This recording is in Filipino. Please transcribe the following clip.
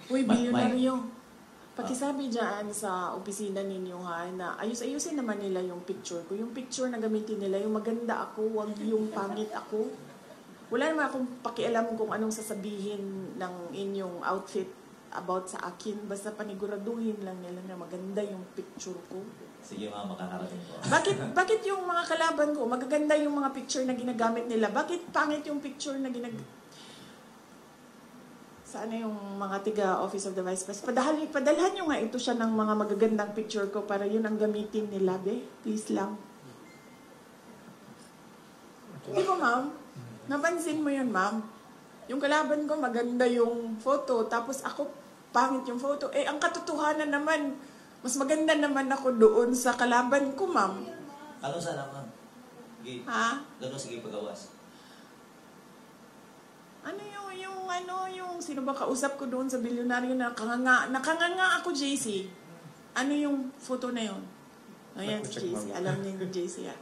Uy, bilyonaryo. Pakisabi dyan sa opisina ninyo ha, na ayusin naman nila yung picture ko. Yung picture na gamitin nila, yung maganda ako, wag yung pangit ako. Wala naman akong pakialam kung anong sasabihin ng inyong outfit about sa akin. Basta paniguraduhin lang nila na maganda yung picture ko. Sige ma'am, makakarating po. Bakit yung mga kalaban ko, magaganda yung mga picture na ginagamit nila? Bakit pangit yung picture na Sana yung mga tiga-Office of the Vice President? Padalhan nyo nga ito siya ng mga magagandang picture ko para yun ang gamitin nila, be. Please lang. Di ba, ma'am? Napansin mo yun, ma'am? Yung kalaban ko, maganda yung photo, tapos ako, pangit yung photo. Eh, ang katotohanan naman, mas maganda naman ako doon sa kalaban ko, ma'am. Ano sana, ma'am? Sige. Ha? Gano'n sige pagawas. Yung sino ba kausap ko doon sa bilyonaryo na nakanganga ako, JC. Ano yung photo na yun? Ayan, si JC. Alam niya yung JC, ah.